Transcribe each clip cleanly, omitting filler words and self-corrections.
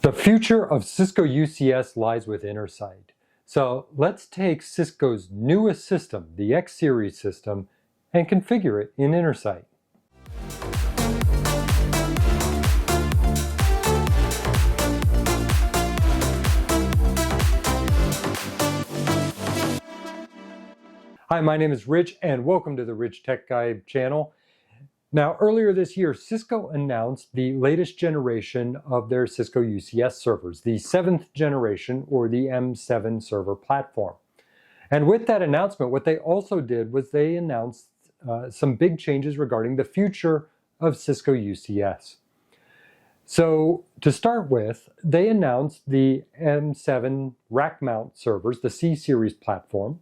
The future of Cisco UCS lies with Intersight. So let's take Cisco's newest system, the X-Series system, and configure it in Intersight. Hi, my name is Rich and welcome to the Rich Tech Guide channel. Now, earlier this year, Cisco announced the latest generation of their Cisco UCS servers, the 7th generation or the M7 server platform. And with that announcement, what they also did was they announced some big changes regarding the future of Cisco UCS. So to start with, they announced the M7 rack mount servers, the C-Series platform.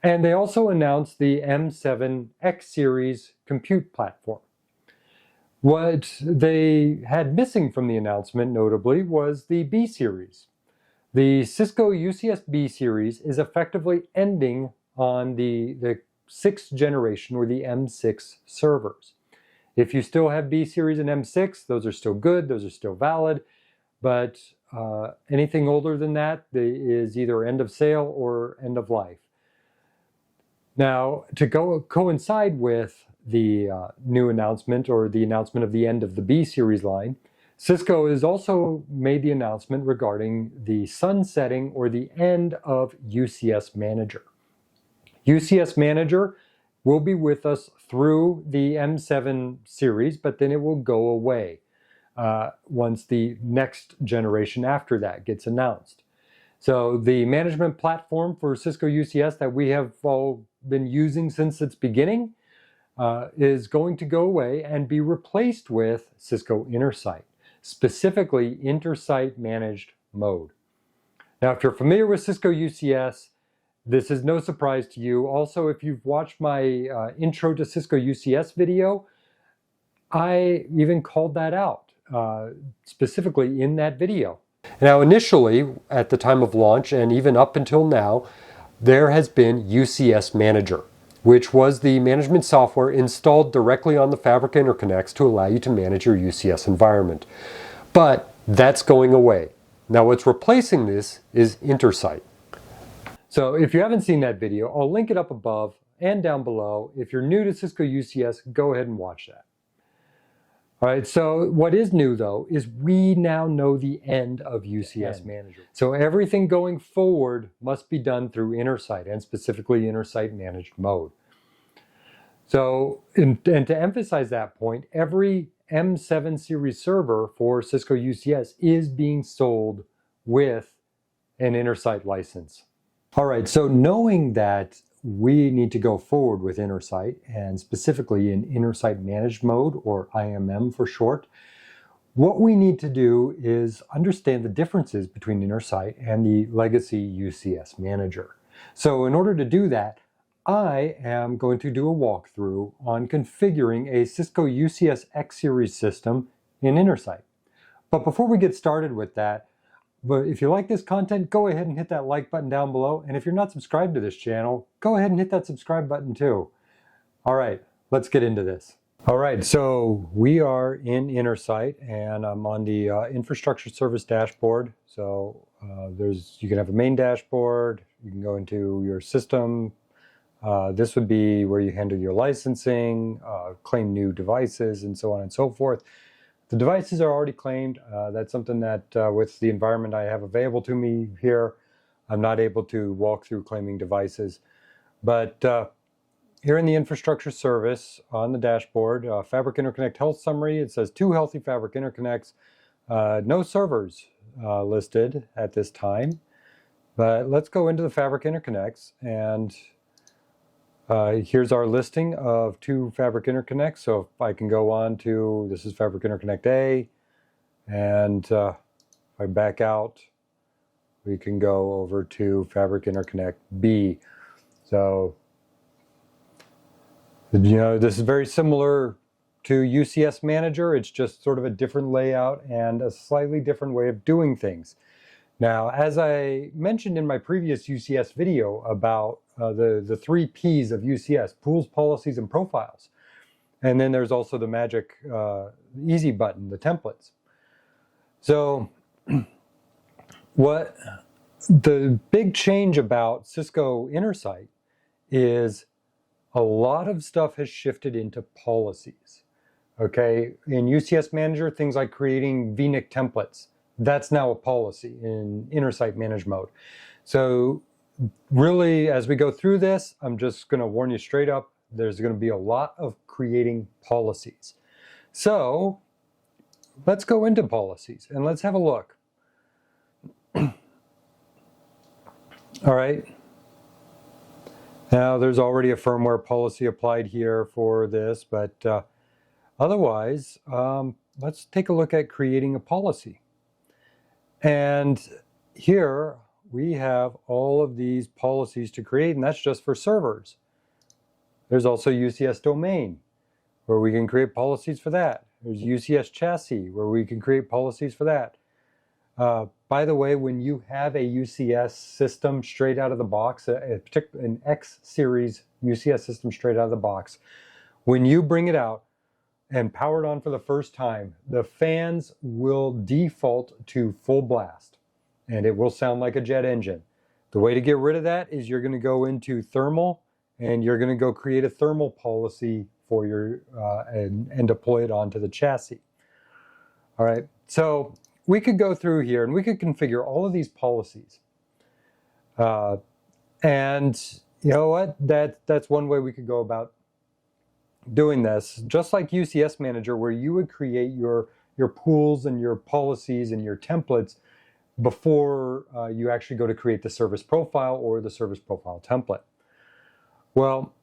And they also announced the M7 X-Series compute platform. What they had missing from the announcement, notably, was the B-Series. The Cisco UCS B-Series is effectively ending on the 6th generation, or the M6 servers. If you still have B-Series and M6, those are still good, those are still valid, but anything older than that is either end of sale or end of life. Now, to coincide with the new announcement, or the announcement of the end of the B-Series line, Cisco has also made the announcement regarding the sunsetting or the end of UCS Manager. UCS Manager will be with us through the M7 series, but then it will go away once the next generation after that gets announced. So the management platform for Cisco UCS that we have all been using since its beginning is going to go away and be replaced with Cisco Intersight, specifically Intersight Managed Mode. Now, if you're familiar with Cisco UCS, this is no surprise to you. Also, if you've watched my intro to Cisco UCS video, I even called that out specifically in that video. Now, initially, at the time of launch and even up until now, there has been UCS Manager, which was the management software installed directly on the Fabric interconnects to allow you to manage your UCS environment. But that's going away. Now, what's replacing this is Intersight. So if you haven't seen that video, I'll link it up above and down below. If you're new to Cisco UCS, go ahead and watch that. All right, so what is new though is we now know the end of UCS Manager. So everything going forward must be done through Intersight, and specifically Intersight Managed Mode. So, and to emphasize that point, every M7 series server for Cisco UCS is being sold with an Intersight license. All right, so knowing that we need to go forward with Intersight, and specifically in Intersight Managed Mode, or IMM for short, what we need to do is understand the differences between Intersight and the legacy UCS Manager. So in order to do that, I am going to do a walkthrough on configuring a Cisco UCS X-Series system in Intersight. But before we get started with that, if you like this content, go ahead and hit that like button down below. And if you're not subscribed to this channel, go ahead and hit that subscribe button too. All right, let's get into this. All right, so we are in Intersight and I'm on the infrastructure service dashboard. So you can have a main dashboard, you can go into your system. This would be where you handle your licensing, claim new devices, and so on and so forth. The devices are already claimed. That's something that with the environment I have available to me here, I'm not able to walk through claiming devices. But here in the infrastructure service on the dashboard, Fabric Interconnect Health Summary, it says 2 healthy Fabric Interconnects, no servers listed at this time. But let's go into the Fabric Interconnects, and here's our listing of 2 Fabric Interconnects. So if I can go on to, this is Fabric Interconnect A, and if I back out, we can go over to Fabric Interconnect B. So, you know, this is very similar to UCS Manager. It's just sort of a different layout and a slightly different way of doing things. Now, as I mentioned in my previous UCS video about the 3 Ps of UCS, pools, policies, and profiles. And then there's also the magic easy button, the templates. So what the big change about Cisco Intersight is a lot of stuff has shifted into policies. Okay, in UCS Manager, things like creating vNIC templates, that's now a policy in Intersight Manage mode. So really, as we go through this, I'm just going to warn you straight up, there's going to be a lot of creating policies. So let's go into policies and let's have a look. All right. Now there's already a firmware policy applied here for this, but otherwise, let's take a look at creating a policy. And here we have all of these policies to create, and that's just for servers. There's also UCS domain, where we can create policies for that. There's UCS chassis, where we can create policies for that. By the way, when you have a UCS system straight out of the box, an X-Series UCS system straight out of the box, when you bring it out and power it on for the first time, the fans will default to full blast, and it will sound like a jet engine. The way to get rid of that is you're going to go into thermal, and you're going to go create a thermal policy for your and deploy it onto the chassis. All right, so we could go through here and we could configure all of these policies. And you know what? That's one way we could go about doing this. Just like UCS Manager, where you would create your pools and your policies and your templates before you actually go to create the service profile or the service profile template. Well,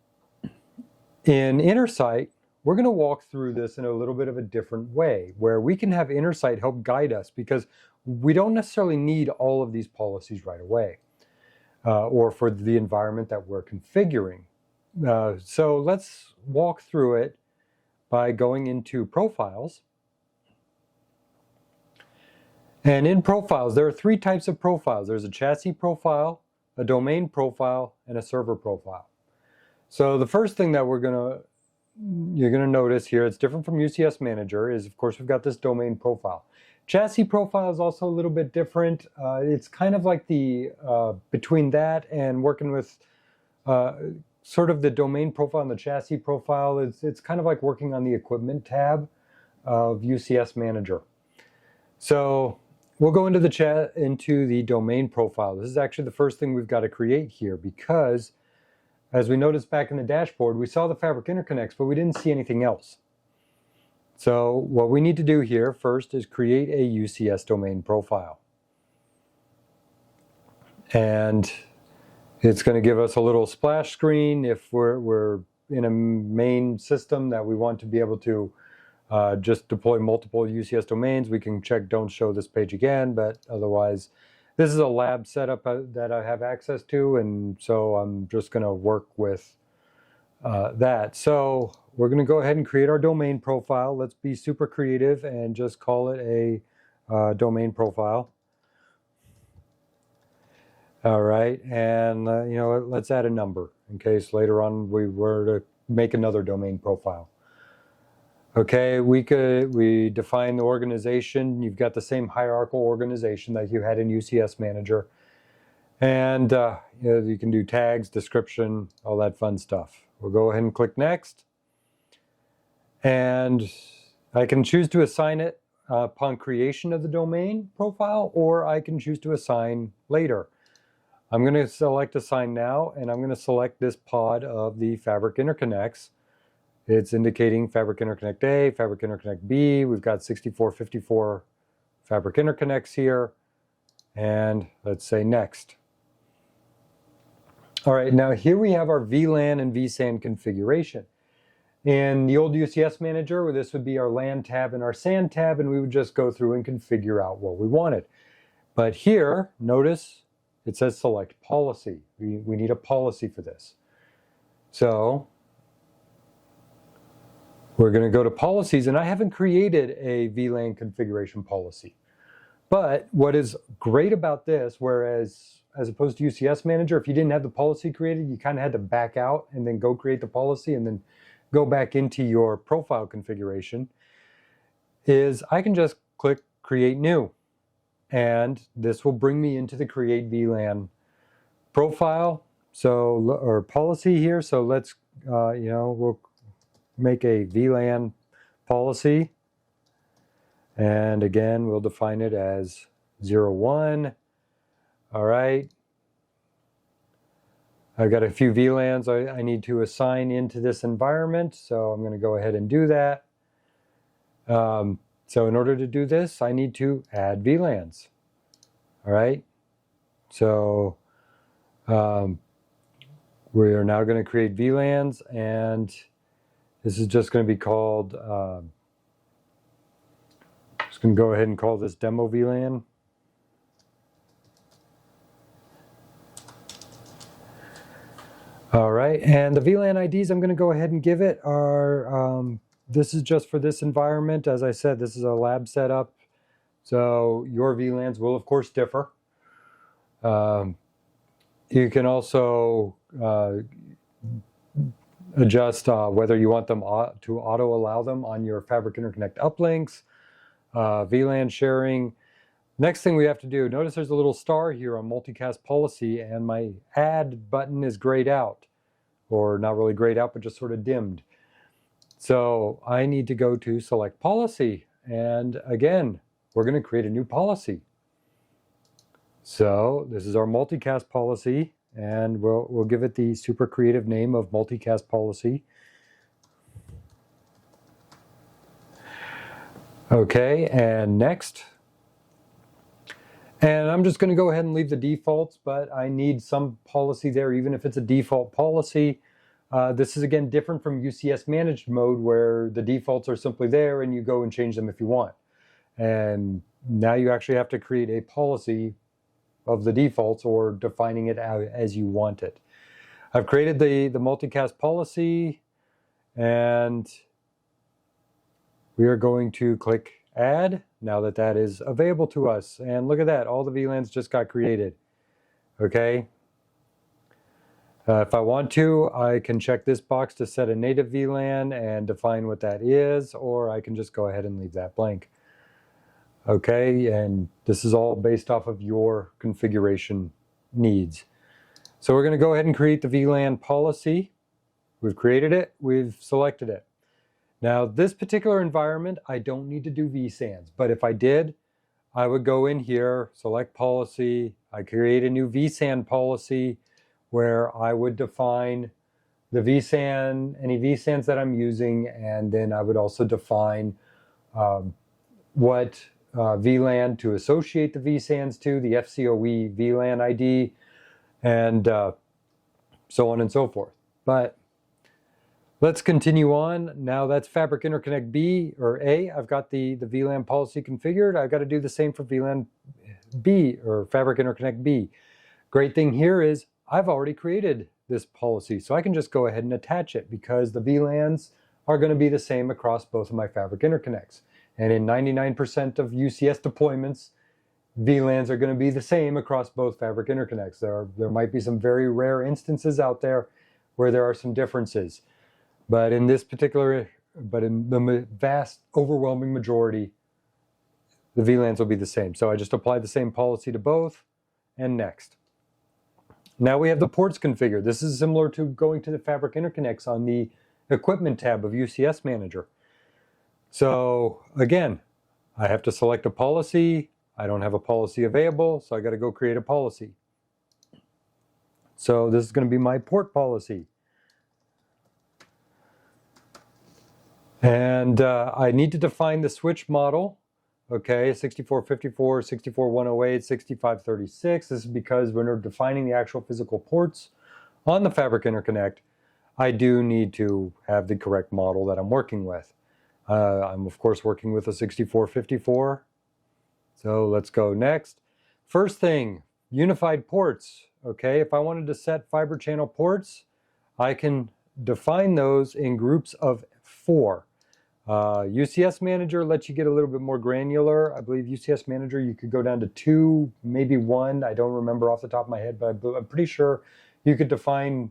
in Intersight, we're going to walk through this in a little bit of a different way, where we can have Intersight help guide us, because we don't necessarily need all of these policies right away, or for the environment that we're configuring. So let's walk through it by going into Profiles. And in Profiles, there are three types of profiles. There's a chassis profile, a domain profile, and a server profile. So the first thing that you're going to notice here, it's different from UCS Manager, is of course we've got this domain profile. Chassis profile is also a little bit different. It's kind of like the between that and working with sort of the domain profile and the chassis profile. It's kind of like working on the equipment tab of UCS Manager. So we'll go into the domain profile. This is actually the first thing we've got to create here, because as we noticed back in the dashboard, we saw the fabric interconnects, but we didn't see anything else. So what we need to do here first is create a UCS domain profile. And it's going to give us a little splash screen if we're in a main system that we want to be able to just deploy multiple UCS domains. We can check don't show this page again, but otherwise, this is a lab setup that I have access to, and so I'm just going to work with that. So we're going to go ahead and create our domain profile. Let's be super creative and just call it a domain profile. All right, and you know, let's add a number in case later on we were to make another domain profile. Okay, we define the organization. You've got the same hierarchical organization that you had in UCS Manager. And you know, you can do tags, description, all that fun stuff. We'll go ahead and click Next. And I can choose to assign it upon creation of the domain profile, or I can choose to assign later. I'm going to select Assign Now, and I'm going to select this pod of the Fabric Interconnects. It's indicating Fabric Interconnect A, Fabric Interconnect B. We've got 6454 Fabric Interconnects here. And let's say Next. All right, now here we have our VLAN and vSAN configuration. In the old UCS Manager, this would be our LAN tab and our SAN tab, and we would just go through and configure out what we wanted. But here, notice it says Select Policy. We need a policy for this. So we're going to go to Policies, and I haven't created a VLAN configuration policy. But what is great about this, whereas as opposed to UCS Manager, if you didn't have the policy created, you kind of had to back out and then go create the policy and then go back into your profile configuration, is I can just click Create New. and this will bring me into the Create VLAN profile, or policy here. So let's, we'll make a VLAN policy. And again, we'll define it as 01. All right. I've got a few VLANs I need to assign into this environment, so I'm going to go ahead and do that. So in order to do this, I need to add VLANs. All right. So we are now going to create VLANs, and this is just going to be called, just going to go ahead and call this demo VLAN. All right, and the VLAN IDs I'm going to go ahead and give it are, this is just for this environment. As I said, this is a lab setup, so your VLANs will of course differ. You can also adjust whether you want them to auto allow them on your Fabric Interconnect uplinks, VLAN sharing. Next thing we have to do, notice there's a little star here on Multicast Policy, and my Add button is grayed out, or not really grayed out, but just sort of dimmed. So I need to go to Select Policy, and again, we're going to create a new policy. So this is our Multicast Policy, and we'll give it the super creative name of Multicast Policy. Okay, and next. And I'm just going to go ahead and leave the defaults, but I need some policy there, even if it's a default policy. This is again different from UCS managed mode, where the defaults are simply there and you go and change them if you want. And now you actually have to create a policy of the defaults, or defining it out as you want it. I've created the multicast policy, and we are going to click Add now that that is available to us. And look at that, all the VLANs just got created. Okay. If I want to, I can check this box to set a native VLAN and define what that is, or I can just go ahead and leave that blank. Okay, and this is all based off of your configuration needs. So we're going to go ahead and create the VLAN policy. We've created it, we've selected it. Now this particular environment, I don't need to do vSANs, but if I did, I would go in here, select policy, I create a new vSAN policy where I would define the vSAN, any vSANs that I'm using, and then I would also define what VLAN to associate the vSANs to, the FCOE VLAN ID, and so on and so forth. But let's continue on. Now that's Fabric Interconnect B, or A. I've got the VLAN policy configured. I've got to do the same for VLAN B, or Fabric Interconnect B. Great thing here is I've already created this policy, so I can just go ahead and attach it, because the VLANs are going to be the same across both of my Fabric Interconnects. And in 99% of UCS deployments, VLANs are going to be the same across both Fabric Interconnects. There might be some very rare instances out there where there are some differences. But in this particular, but in the vast, overwhelming majority, the VLANs will be the same. So I just apply the same policy to both, and next. Now we have the ports configured. This is similar to going to the Fabric Interconnects on the Equipment tab of UCS Manager. So again, I have to select a policy. I don't have a policy available, so I got to go create a policy. So this is going to be my port policy. And I need to define the switch model. Okay, 6454, 64108, 6536. This is because when we're defining the actual physical ports on the Fabric Interconnect, I do need to have the correct model that I'm working with. I'm of course working with a 6454. So let's go next. First thing, unified ports. Okay, if I wanted to set fiber channel ports, I can define those in groups of 4. UCS Manager lets you get a little bit more granular. I believe UCS Manager you could go down to 2, maybe 1. I don't remember off the top of my head, but I'm pretty sure you could define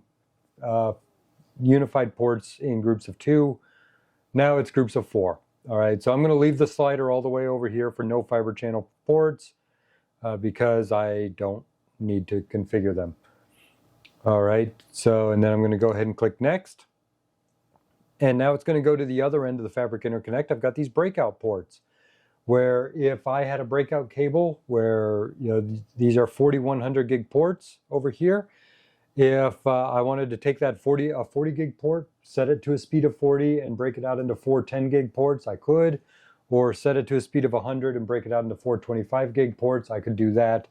unified ports in groups of 2. Now it's groups of 4. All right, so I'm going to leave the slider all the way over here for no fiber channel ports. because I don't need to configure them. All right, so and then I'm going to go ahead and click Next. And now it's going to go to the other end of the Fabric Interconnect. I've got these breakout ports where if I had a breakout cable where, these are 4100 gig ports over here. If I wanted to take that 40 gig port, set it to a speed of 40 and break it out into 4 10 gig ports, I could. Or set it to a speed of 100 and break it out into 4 25 gig ports, I could do that.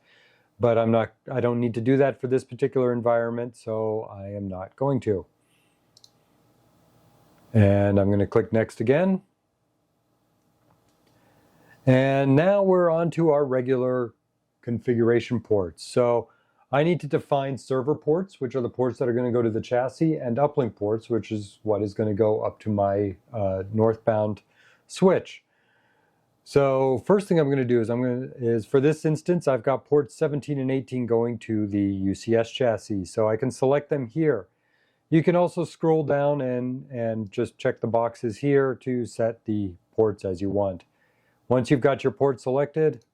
But I don't need to do that for this particular environment, so I am not going to. And I'm going to click Next again. And now we're on to our regular configuration ports. So I need to define server ports, which are the ports that are going to go to the chassis, and uplink ports, which is what is going to go up to my northbound switch. So first thing I'm going to do is for this instance, I've got ports 17 and 18 going to the UCS chassis. So I can select them here. You can also scroll down and just check the boxes here to set the ports as you want. Once you've got your port selected,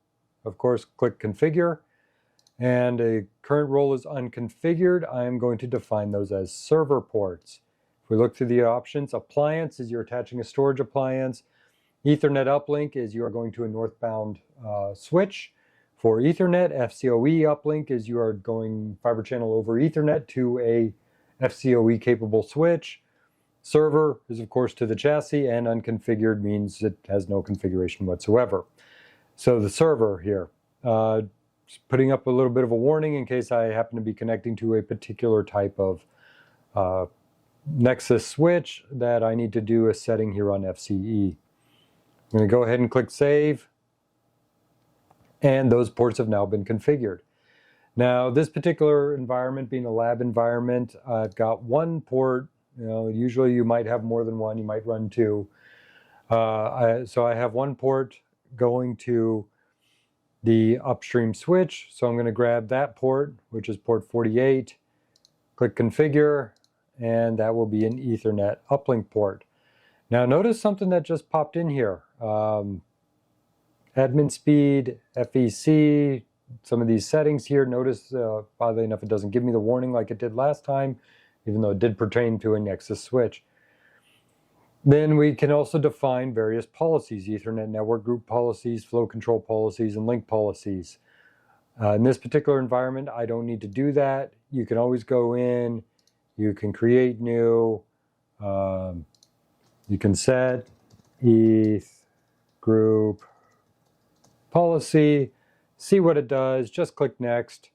of course, click Configure. And a current role is unconfigured. I am going to define those as server ports. If we look through the options, appliance is you're attaching a storage appliance. Ethernet uplink is you are going to a northbound switch. For Ethernet, FCOE uplink is you are going fiber channel over Ethernet to a FCOE capable switch. Server is of course to the chassis, and unconfigured means it has no configuration whatsoever. So the server here, putting up a little bit of a warning in case I happen to be connecting to a particular type of Nexus switch that I need to do a setting here on FCE. I'm going to go ahead and click Save, and those ports have now been configured. Now, this particular environment being a lab environment, I've got one port. Usually you might have more than one, you might run two. So I have one port going to the upstream switch. So I'm going to grab that port, which is port 48, click Configure, and that will be an Ethernet uplink port. Now notice something that just popped in here. Admin speed, FEC, some of these settings here. Notice, oddly enough, it doesn't give me the warning like it did last time, even though it did pertain to a Nexus switch. Then we can also define various policies, Ethernet network group policies, flow control policies, and link policies. In this particular environment, I don't need to do that. You can always go in, you can create new, you can set ETH group policy, see what it does, just click Next,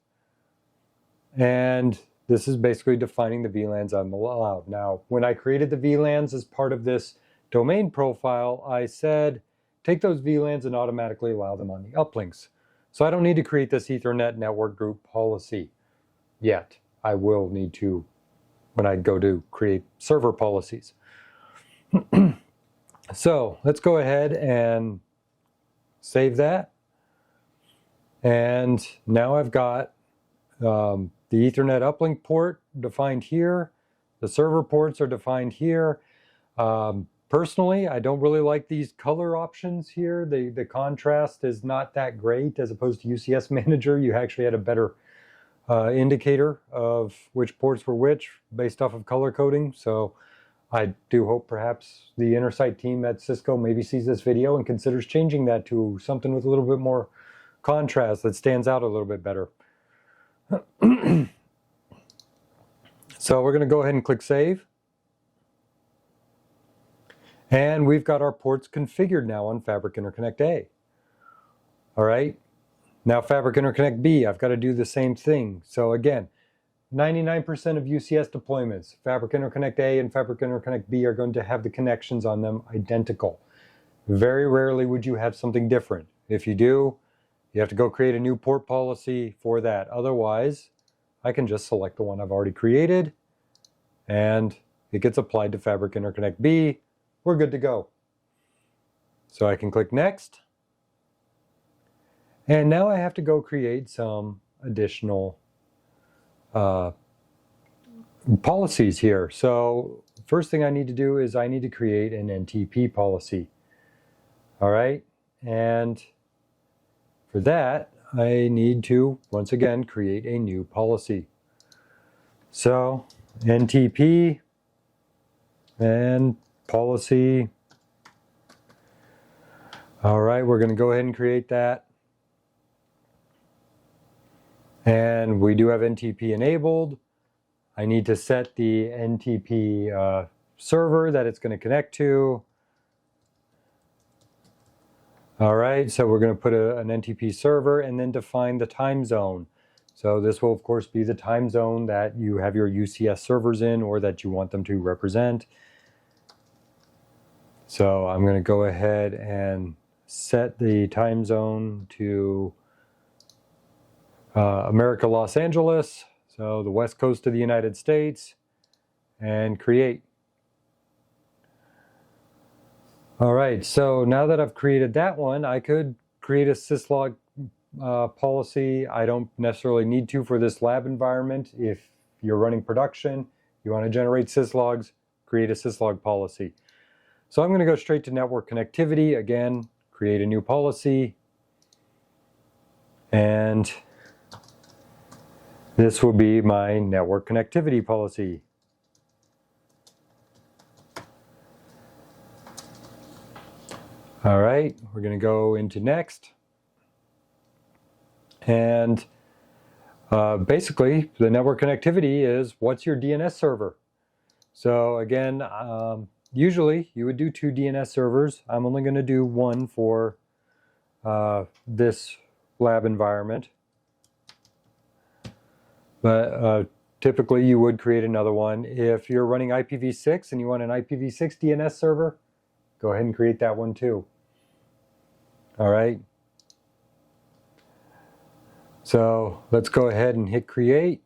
and this is basically defining the VLANs I'm allowed. Now, when I created the VLANs as part of this domain profile, I said, take those VLANs and automatically allow them on the uplinks. So I don't need to create this Ethernet network group policy yet. I will need to when I go to create server policies. So let's go ahead and save that. And now I've got the Ethernet uplink port defined here. The server ports are defined here. Personally, I don't really like these color options here. The contrast is not that great as opposed to UCS Manager. You actually had a better indicator of which ports were which based off of color coding. So I do hope perhaps the Intersight team at Cisco maybe sees this video and considers changing that to something with a little bit more contrast that stands out a little bit better. So we're going to go ahead and click Save. And we've got our ports configured now on Fabric Interconnect A. All right. Now Fabric Interconnect B, I've got to do the same thing. So again, 99% of UCS deployments, Fabric Interconnect A and Fabric Interconnect B are going to have the connections on them identical. Very rarely would you have something different. If you do, you have to go create a new port policy for that. Otherwise, I can just select the one I've already created and it gets applied to Fabric Interconnect B. We're good to go. So I can click Next. And now I have to go create some additional policies here. So first thing I need to do is I need to create an NTP policy. All right. And for that, I need to, once again, create a new policy. So NTP and policy. All right, we're going to go ahead and create that. And we do have NTP enabled. I need to set the NTP server that it's going to connect to. All right, so we're going to put an NTP server and then define the time zone. So this will, of course, be the time zone that you have your UCS servers in or that you want them to represent. So I'm going to go ahead and set the time zone to America, Los Angeles, so the west coast of the United States, and create. All right, so now that I've created that one, I could create a syslog policy. I don't necessarily need to for this lab environment. If you're running production, you want to generate syslogs, create a syslog policy. So I'm going to go straight to network connectivity. Again, create a new policy. And this will be my network connectivity policy. All right, we're going to go into next. And basically, the network connectivity is what's your DNS server. So again, usually you would do 2 DNS servers. I'm only going to do 1 for this lab environment. But typically you would create another one. If you're running IPv6 and you want an IPv6 DNS server, go ahead and create that one too. All right. So let's go ahead and hit create.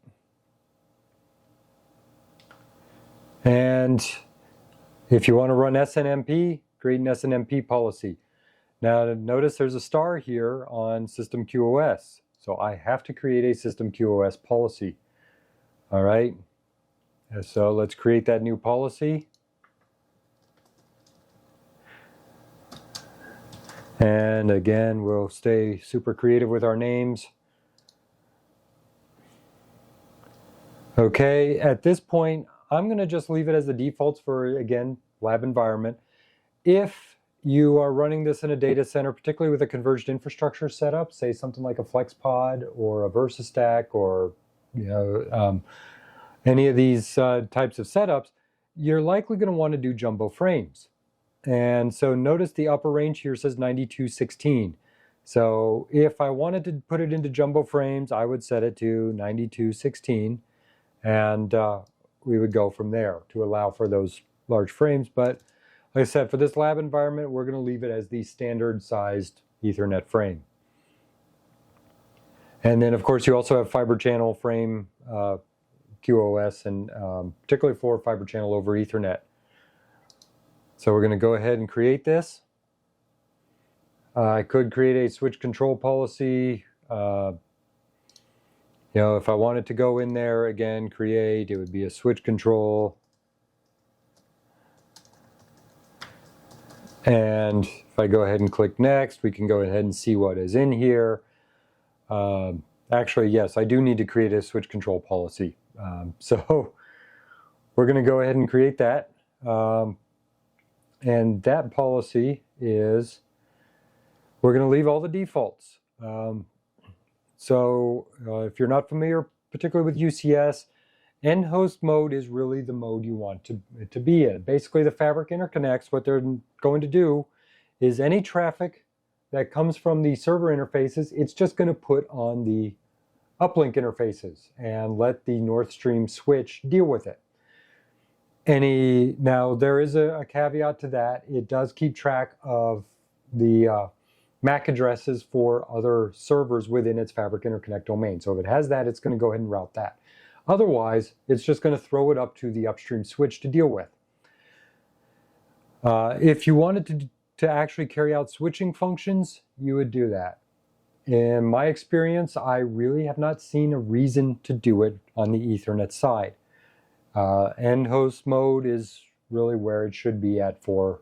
And if you want to run SNMP, create an SNMP policy. Now notice there's a star here on System QoS. So I have to create a System QoS policy. All right. So let's create that new policy. And again, we'll stay super creative with our names. Okay, at this point, I'm going to just leave it as the defaults for, again, lab environment. If you are running this in a data center, particularly with a converged infrastructure setup, say something like a FlexPod or a VersaStack or any of these types of setups, you're likely going to want to do jumbo frames. And so notice the upper range here says 9216. So if I wanted to put it into jumbo frames, I would set it to 9216. And we would go from there to allow for those large frames. But like I said, for this lab environment, we're going to leave it as the standard sized Ethernet frame. And then, of course, you also have fiber channel frame QoS, and particularly for fiber channel over Ethernet. So we're going to go ahead and create this. I could create a switch control policy. If I wanted to go in there, again, create, it would be a switch control. And if I go ahead and click next, we can go ahead and see what is in here. Actually, yes, I do need to create a switch control policy. So we're going to go ahead and create that. And that policy is, we're going to leave all the defaults. So if you're not familiar, particularly with UCS, end host mode is really the mode you want it to be in. Basically, the fabric interconnects, what they're going to do is any traffic that comes from the server interfaces, it's just going to put on the uplink interfaces and let the North Stream switch deal with it. Now, there is a caveat to that. It does keep track of the MAC addresses for other servers within its fabric interconnect domain. So if it has that, it's going to go ahead and route that. Otherwise, it's just going to throw it up to the upstream switch to deal with. If you wanted to actually carry out switching functions, you would do that. In my experience, I really have not seen a reason to do it on the Ethernet side. End host mode is really where it should be at for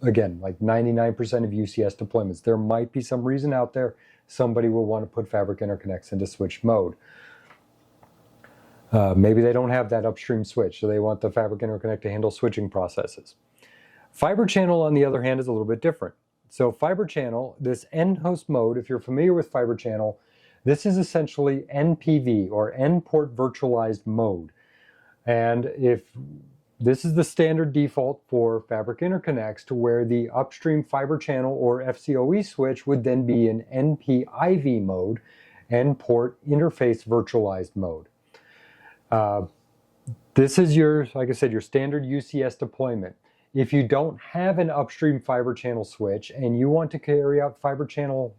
again, like 99% of UCS deployments. There might be some reason out there somebody will want to put fabric interconnects into switch mode. Maybe they don't have that upstream switch, so they want the fabric interconnect to handle switching processes. Fiber channel, on the other hand, is a little bit different. So fiber channel, this end host mode, if you're familiar with fiber channel, this is essentially NPV, or end port virtualized mode. And if this is the standard default for fabric interconnects, to where the upstream fiber channel or FCOE switch would then be in NPIV mode, end port interface virtualized mode. This is your, like I said, your standard UCS deployment. If you don't have an upstream fiber channel switch and you want to carry out fiber channel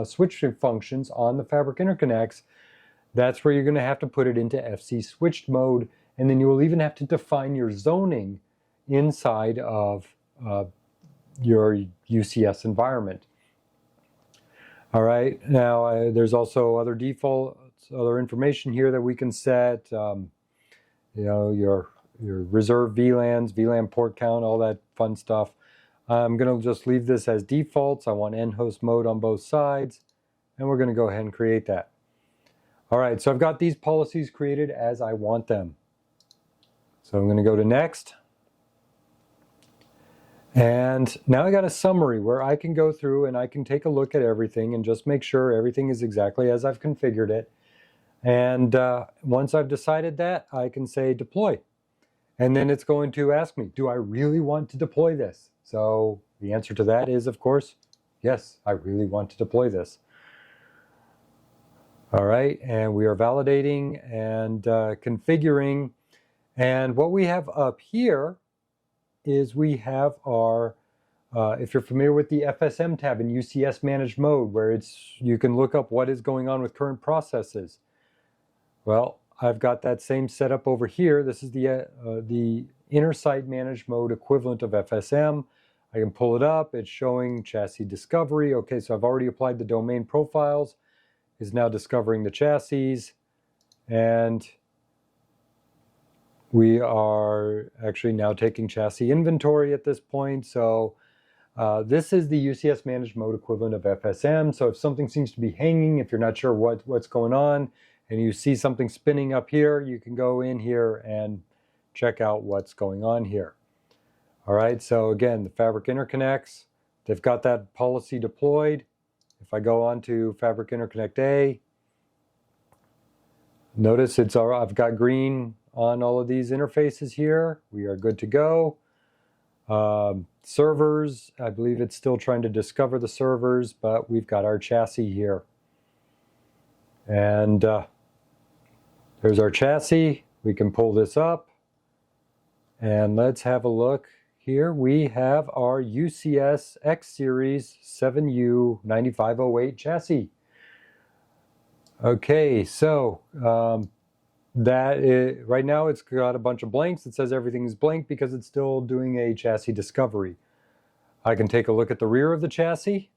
switching functions on the fabric interconnects, that's where you're going to have to put it into FC switched mode, and then you will even have to define your zoning inside of your UCS environment. All right, now there's also other defaults, other information here that we can set. You know, your reserved VLANs, VLAN port count, all that fun stuff. I'm going to just leave this as defaults. I want end host mode on both sides, and we're going to go ahead and create that. All right, so I've got these policies created as I want them. So I'm going to go to next. And now I got a summary where I can go through and I can take a look at everything and just make sure everything is exactly as I've configured it. And once I've decided that, I can say deploy. And then it's going to ask me, do I really want to deploy this? So the answer to that is, of course, yes, I really want to deploy this. All right, and we are validating and configuring. And what we have up here is we have our, if you're familiar with the FSM tab in UCS managed mode, where you can look up what is going on with current processes. Well, I've got that same setup over here. This is the Intersight managed mode equivalent of FSM. I can pull it up. It's showing chassis discovery. Okay, so I've already applied the domain profiles. It's now discovering the chassis. And we are actually now taking chassis inventory at this point. So this is the UCS managed mode equivalent of FSM. So if something seems to be hanging, if you're not sure what's going on, and you see something spinning up here, you can go in here and check out what's going on here. All right, so again, the fabric interconnects, they've got that policy deployed. If I go on to Fabric Interconnect A, notice I've got green on all of these interfaces here. We are good to go. Servers, I believe it's still trying to discover the servers, but we've got our chassis here. And there's our chassis. We can pull this up. And let's have a look here. We have our UCS X-Series 7U9508 chassis. Okay, so right now it's got a bunch of blanks. It says everything is blank because it's still doing a chassis discovery. I can take a look at the rear of the chassis,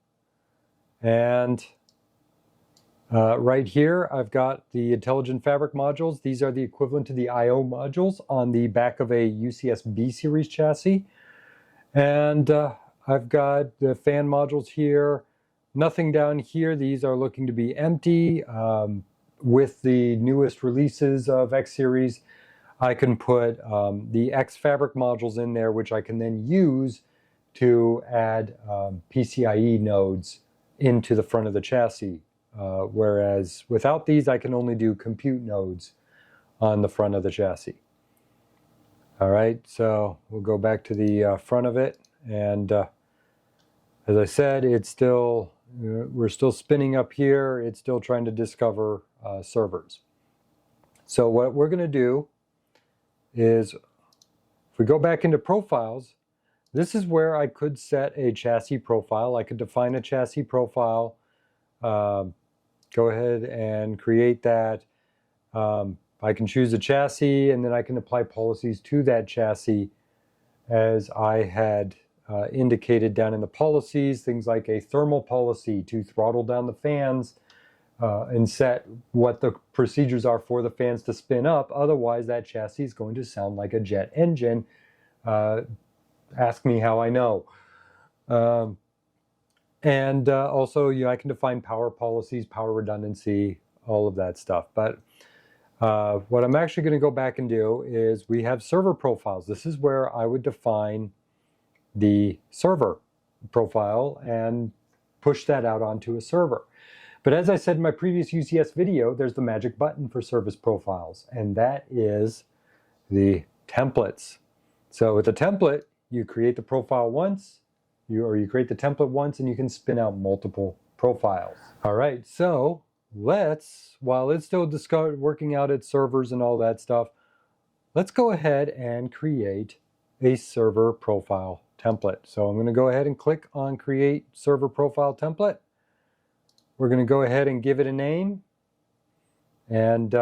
and right here I've got the intelligent fabric modules. These are the equivalent to the I/O modules on the back of a UCS B-Series chassis. And I've got the fan modules here. Nothing down here. These are looking to be empty. With the newest releases of X-Series, I can put the X fabric modules in there, which I can then use to add PCIe nodes into the front of the chassis. Whereas without these, I can only do compute nodes on the front of the chassis. All right, so we'll go back to the front of it. And as I said, it's still, we're still spinning up here. It's still trying to discover servers. So what we're going to do is, if we go back into profiles, this is where I could set a chassis profile. I could define a chassis profile, go ahead and create that. I can choose a chassis, and then I can apply policies to that chassis as I had indicated down in the policies, things like a thermal policy to throttle down the fans and set what the procedures are for the fans to spin up. Otherwise, that chassis is going to sound like a jet engine. Ask me how I know. And also, I can define power policies, power redundancy, all of that stuff. But what I'm actually going to go back and do is we have server profiles. This is where I would define the server profile and push that out onto a server. But as I said in my previous UCS video, there's the magic button for service profiles, and that is the templates. So with a template, you create the profile once, you create the template once, and you can spin out multiple profiles. All right, so while it's still working out its servers and all that stuff, let's go ahead and create a server profile template. So I'm going to go ahead and click on Create Server Profile Template. We're going to go ahead and give it a name, and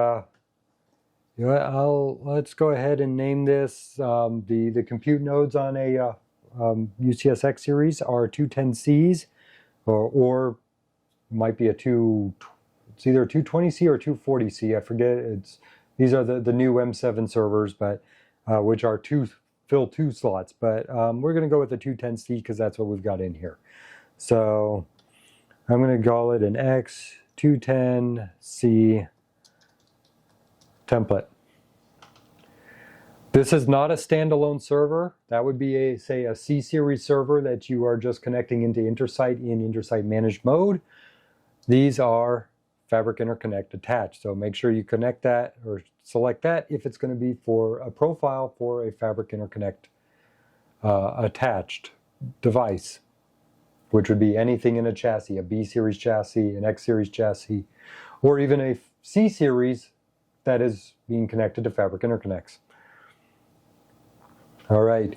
let's go ahead and name this the compute nodes on a UCS X-Series are 210Cs, or might be it's either a 220C or 240C. I forget. These are the new M7 servers, but which are fill two slots. But we're going to go with the 210C because that's what we've got in here. So I'm going to call it an X210C template. This is not a standalone server. That would be say a C-Series server that you are just connecting into Intersight in Intersight managed mode. These are Fabric Interconnect attached. So make sure you connect that or select that if it's going to be for a profile for a Fabric Interconnect attached device, which would be anything in a chassis, a B-Series chassis, an X-Series chassis, or even a C-Series that is being connected to Fabric Interconnects. All right,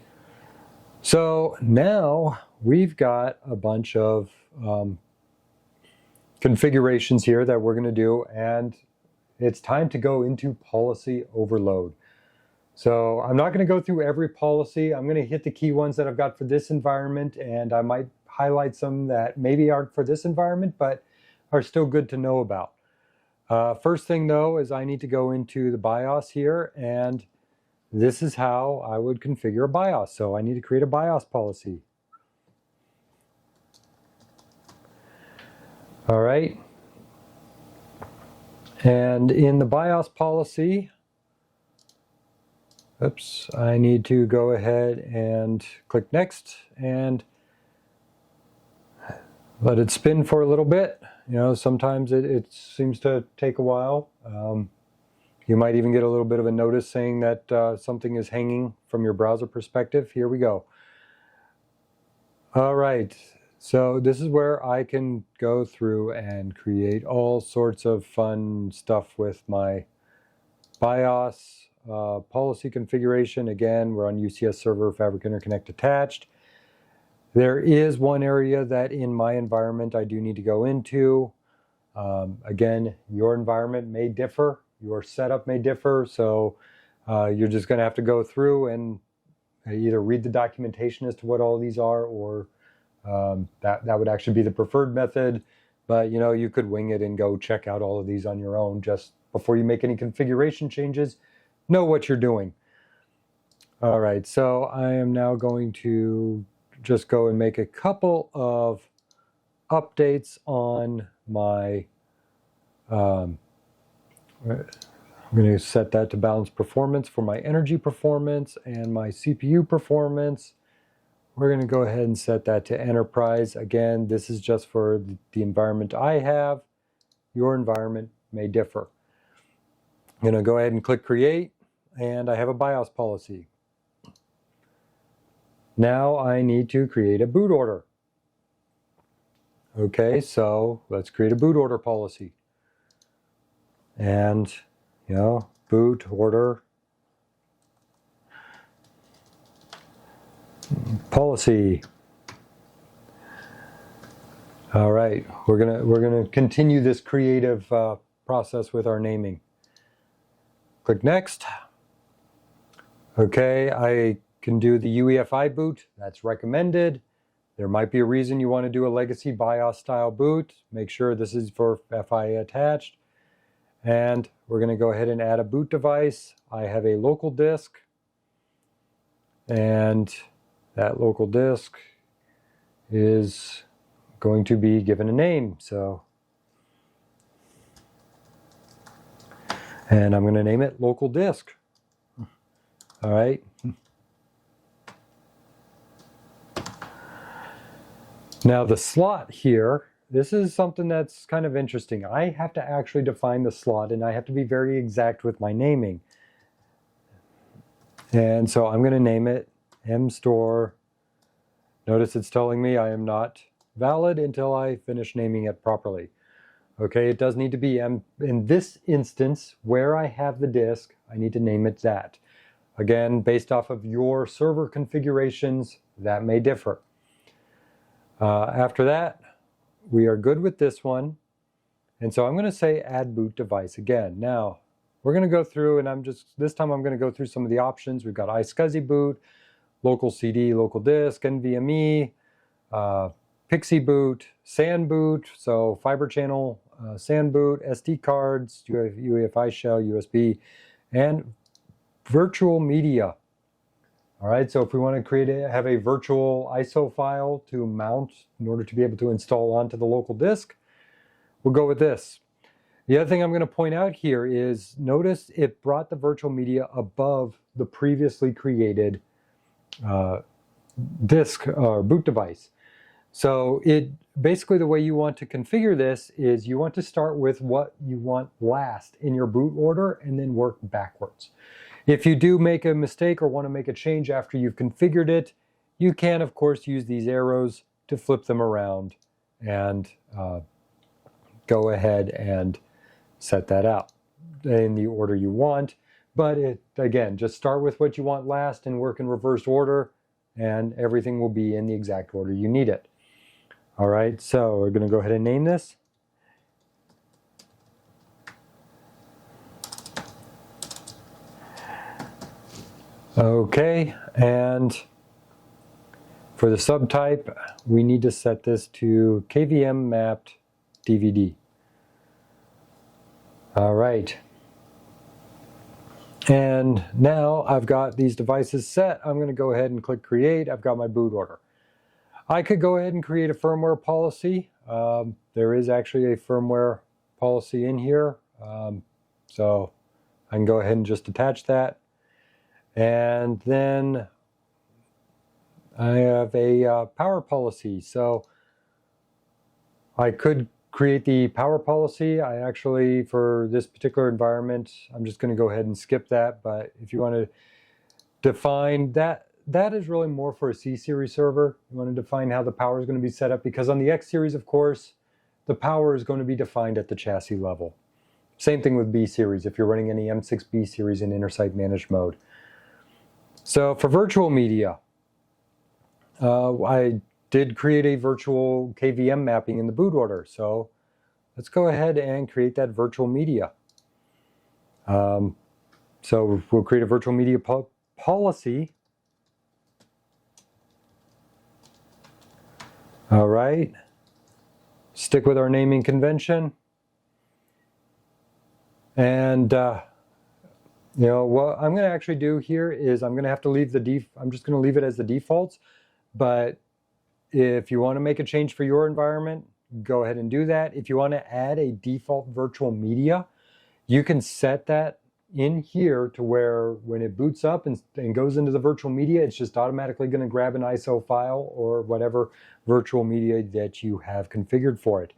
so now we've got a bunch of configurations here that we're going to do, and it's time to go into policy overload. So I'm not going to go through every policy. I'm going to hit the key ones that I've got for this environment, and I might highlight some that maybe aren't for this environment, but are still good to know about. First thing though is I need to go into the BIOS here, and this is how I would configure a BIOS. So I need to create a BIOS policy. All right. And in the BIOS policy, I need to go ahead and click Next and let it spin for a little bit. Sometimes it seems to take a while. You might even get a little bit of a notice saying that something is hanging from your browser perspective. Here we go. All right, so this is where I can go through and create all sorts of fun stuff with my BIOS policy configuration. Again, we're on UCS server Fabric Interconnect attached. There is one area that in my environment I do need to go into. Again, your environment may differ. Your setup may differ, so you're just going to have to go through and either read the documentation as to what all these are, or that would actually be the preferred method. But you could wing it and go check out all of these on your own just before you make any configuration changes. Know what you're doing. All right, so I am now going to just go and make a couple of updates on my I'm going to set that to balance performance for my energy performance and my CPU performance. We're going to go ahead and set that to enterprise. Again, this is just for the environment I have. Your environment may differ. I'm going to go ahead and click Create, and I have a BIOS policy. Now I need to create a boot order. Okay, so let's create a boot order policy. And, boot order policy. All right, we're gonna continue this creative process with our naming. Click Next. Okay, I can do the UEFI boot. That's recommended. There might be a reason you want to do a legacy BIOS style boot. Make sure this is for FI attached. And we're going to go ahead and add a boot device. I have a local disk, and that local disk is going to be given a name. And I'm going to name it local disk. All right. Now the slot here, this is something that's kind of interesting. I have to actually define the slot, and I have to be very exact with my naming. And so I'm going to name it mstore. Notice it's telling me I am not valid until I finish naming it properly. Okay, it does need to be in this instance where I have the disk, I need to name it that. Again, based off of your server configurations, that may differ. After that, we are good with this one. And so I'm going to say add boot device again. Now, we're going to go through, and this time I'm going to go through some of the options. We've got iSCSI boot, local CD, local disk, NVMe, Pixie boot, SAN boot, so fiber channel, SAN boot, SD cards, UEFI shell, USB, and virtual media. All right, so if we want to have a virtual ISO file to mount in order to be able to install onto the local disk, we'll go with this. The other thing I'm going to point out here is, notice it brought the virtual media above the previously created disk or boot device. So basically the way you want to configure this is you want to start with what you want last in your boot order and then work backwards. If you do make a mistake or want to make a change after you've configured it, you can of course use these arrows to flip them around and go ahead and set that out in the order you want. But again, just start with what you want last and work in reverse order, and everything will be in the exact order you need it. All right, so we're going to go ahead and name this. Okay, and for the subtype, we need to set this to KVM mapped DVD. All right. And now I've got these devices set. I'm going to go ahead and click create. I've got my boot order. I could go ahead and create a firmware policy. There is actually a firmware policy in here. So I can go ahead and just attach that. And then I have a power policy. So I could create the power policy. I actually, for this particular environment, I'm just going to go ahead and skip that. But if you want to define that, that is really more for a C-Series server. You want to define how the power is going to be set up, because on the X-Series, of course, the power is going to be defined at the chassis level. Same thing with B-Series if you're running any M6 B-Series in Intersight managed mode. So for virtual media, I did create a virtual KVM mapping in the boot order. So let's go ahead and create that virtual media. So we'll create a virtual media policy. All right. Stick with our naming convention. And you know, what I'm going to actually do here is I'm going to have to leave I'm just going to leave it as the defaults. But if you want to make a change for your environment, go ahead and do that. If you want to add a default virtual media, you can set that in here to where when it boots up and goes into the virtual media, it's just automatically going to grab an ISO file or whatever virtual media that you have configured for it.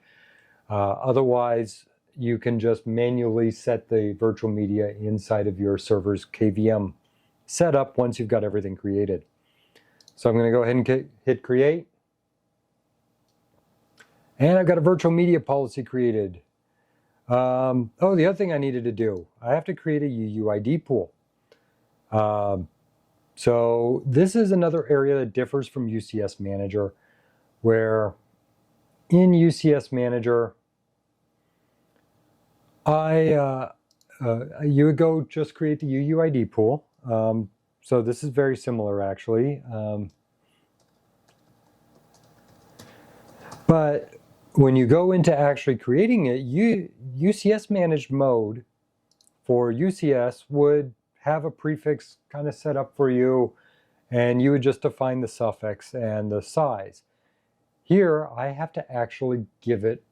Otherwise, you can just manually set the virtual media inside of your server's KVM setup once you've got everything created. So I'm going to go ahead and hit create. And I've got a virtual media policy created. Oh, the other thing I needed to do, I have to create a UUID pool. So this is another area that differs from UCS Manager, where in UCS Manager, you would go just create the UUID pool. So this is very similar actually. But when you go into actually creating it, UCS managed mode for UCS would have a prefix kind of set up for you, and you would just define the suffix and the size. Here, I have to actually give it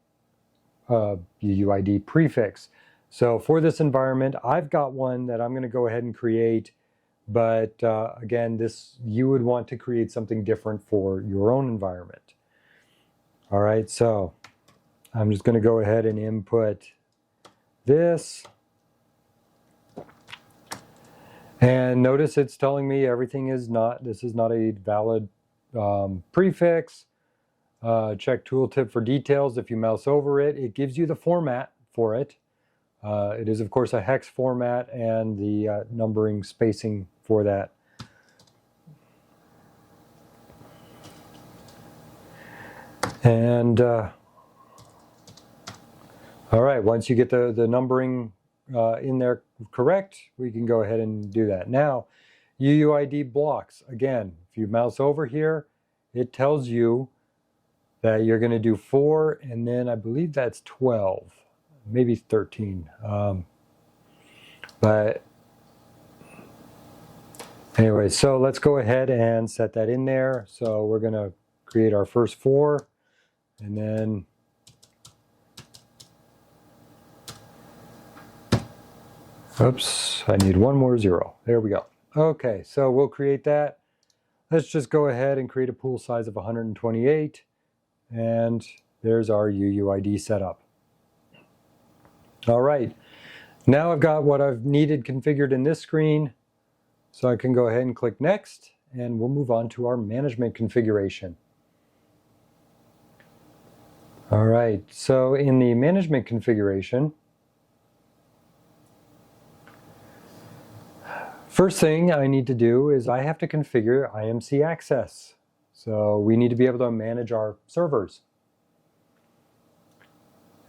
a UUID prefix. So for this environment, I've got one that I'm going to go ahead and create. But again, you would want to create something different for your own environment. All right, so I'm just going to go ahead and input this. And notice it's telling me this is not a valid prefix. Check tooltip for details. If you mouse over it, it gives you the format for it. It is, of course, a hex format and the numbering spacing for that. And all right, once you get the numbering in there correct, we can go ahead and do that. Now, UUID blocks. Again, if you mouse over here, it tells you that you're going to do 4, and then I believe that's 12, maybe 13. But anyway, so let's go ahead and set that in there. So we're going to create our first 4, and then oops, I need one more 0. There we go. Okay, so we'll create that. Let's just go ahead and create a pool size of 128. And there's our UUID setup. All right, now I've got what I've needed configured in this screen. So I can go ahead and click Next, and we'll move on to our management configuration. All right, so in the management configuration, first thing I need to do is I have to configure IMC access. So we need to be able to manage our servers.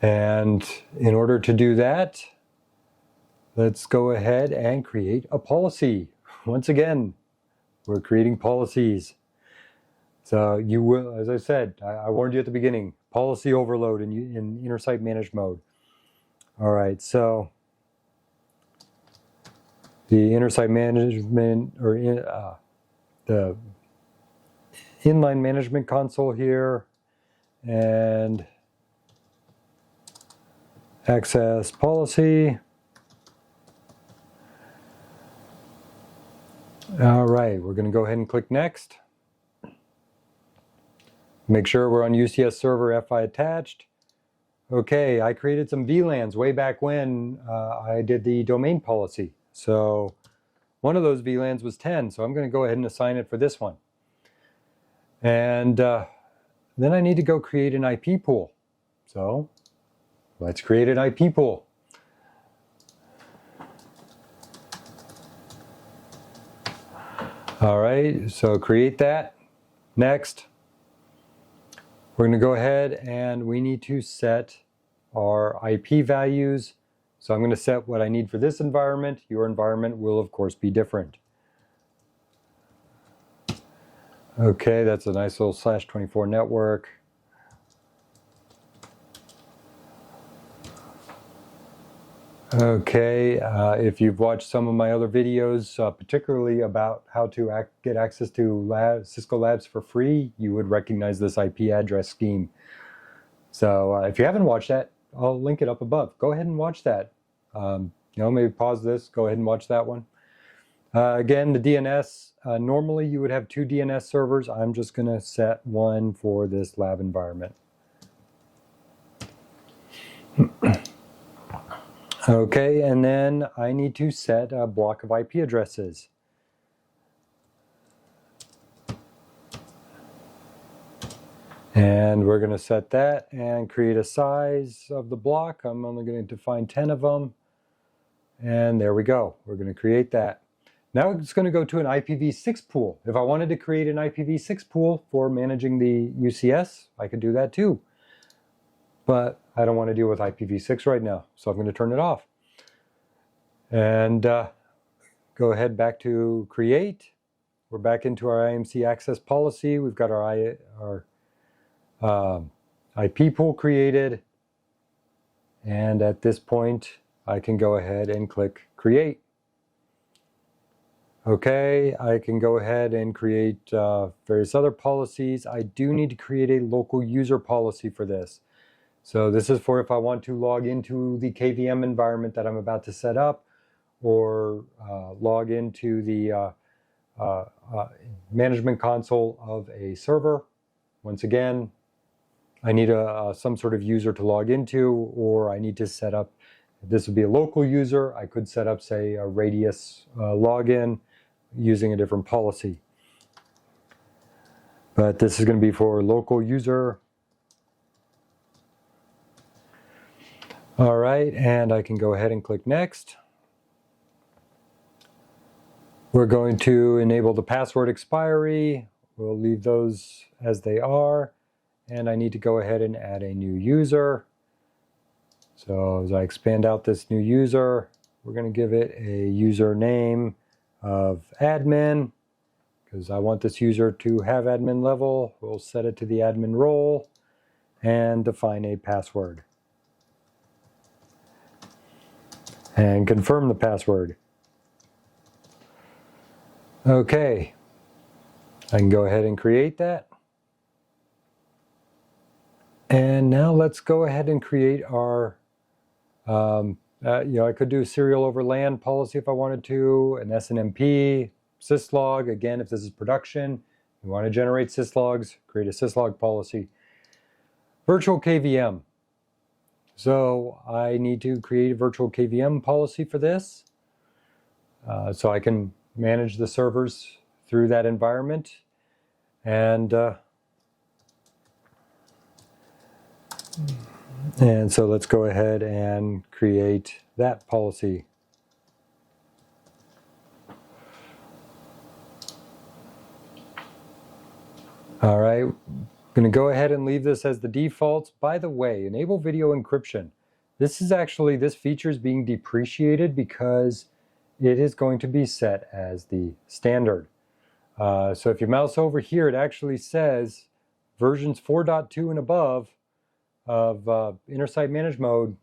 And in order to do that, let's go ahead and create a policy. Once again, we're creating policies. So you will, as I said, I warned you at the beginning, policy overload in Intersight Manage mode. All right, so the Intersight management, or the inline management console here, and access policy. All right, we're going to go ahead and click Next. Make sure we're on UCS server FI attached. Okay, I created some VLANs way back when I did the domain policy. So one of those VLANs was 10, so I'm going to go ahead and assign it for this one. And then I need to go create an IP pool. So let's create an IP pool. All right, so create that. Next, we're going to go ahead and we need to set our IP values. So I'm going to set what I need for this environment. Your environment will, of course, be different. Okay, that's a nice little /24 network. Okay, if you've watched some of my other videos, particularly about how to get access to Cisco Labs for free, you would recognize this IP address scheme. So if you haven't watched that, I'll link it up above. Go ahead and watch that. Maybe pause this, go ahead and watch that one. Again, the DNS, normally you would have 2 DNS servers. I'm just going to set one for this lab environment. Okay, and then I need to set a block of IP addresses. And we're going to set that and create a size of the block. I'm only going to define 10 of them. And there we go. We're going to create that. Now it's going to go to an IPv6 pool. If I wanted to create an IPv6 pool for managing the UCS, I could do that too. But I don't want to deal with IPv6 right now, so I'm going to turn it off. And go ahead back to create. We're back into our IMC access policy. We've got our IP pool created. And at this point, I can go ahead and click create. Okay, I can go ahead and create various other policies. I do need to create a local user policy for this. So this is for if I want to log into the KVM environment that I'm about to set up, or log into the management console of a server. Once again, I need some sort of user to log into, or I need to set up, this would be a local user. I could set up, say, a radius login using a different policy. But this is going to be for local user. All right, and I can go ahead and click next. We're going to enable the password expiry. We'll leave those as they are. And I need to go ahead and add a new user. So as I expand out this new user, we're going to give it a username of admin, because I want this user to have admin level. We'll set it to the admin role and define a password. And confirm the password. Okay, I can go ahead and create that. And now let's go ahead and create our, I could do serial over LAN policy if I wanted to, an SNMP, syslog. Again, if this is production, you want to generate syslogs, create a syslog policy. Virtual KVM. So I need to create a virtual KVM policy for this. So I can manage the servers through that environment. And so let's go ahead and create that policy. All right, I'm going to go ahead and leave this as the default. By the way, enable video encryption. This feature is being depreciated because it is going to be set as the standard. So if you mouse over here, it actually says versions 4.2 and above of Intersight Managed Mode.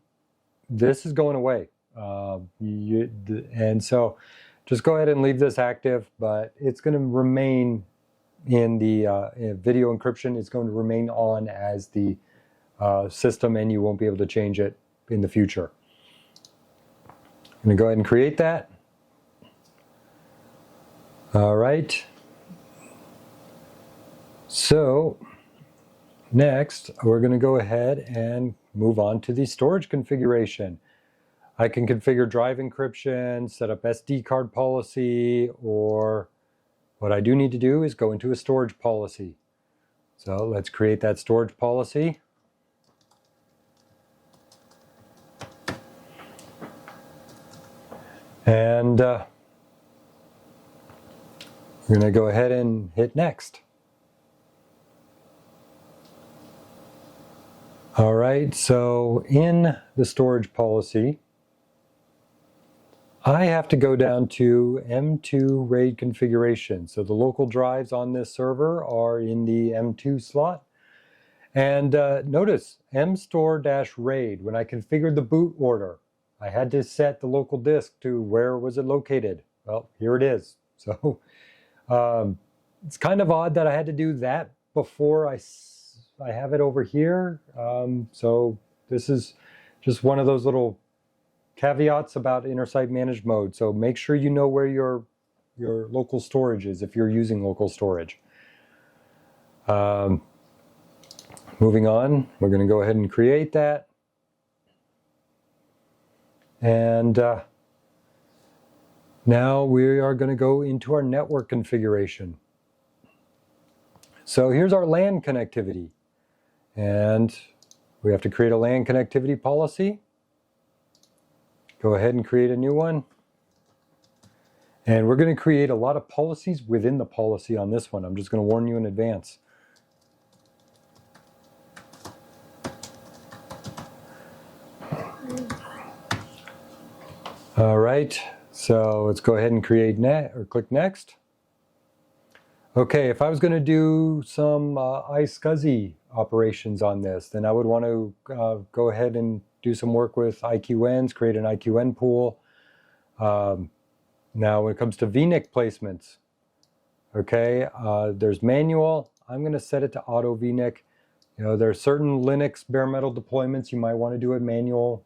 This is going away. And so just go ahead and leave this active, but it's going to remain in the video encryption. It's going to remain on as the system, and you won't be able to change it in the future. I'm going to go ahead and create that. All right. So next, we're going to go ahead and move on to the storage configuration. I can configure drive encryption, set up SD card policy, or what I do need to do is go into a storage policy. So let's create that storage policy. And we're going to go ahead and hit next. All right, so in the storage policy, I have to go down to M2 RAID configuration. So the local drives on this server are in the M2 slot. And notice mstore-RAID, when I configured the boot order, I had to set the local disk to where was it located. Well, here it is. So it's kind of odd that I had to do that before I have it over here. So this is just one of those little caveats about Intersight Managed Mode. So make sure you know where your local storage is if you're using local storage. Moving on, we're going to go ahead and create that. And now we are going to go into our network configuration. So here's our LAN connectivity. And we have to create a LAN connectivity policy. Go ahead and create a new one. And we're going to create a lot of policies within the policy on this one. I'm just going to warn you in advance. All right, so let's go ahead and create click next. Okay, if I was going to do some iSCSI operations on this, then I would want to go ahead and do some work with IQNs, create an IQN pool. Now when it comes to vNIC placements, okay, there's manual. I'm going to set it to auto vNIC. You know, there are certain Linux bare metal deployments you might want to do it manual.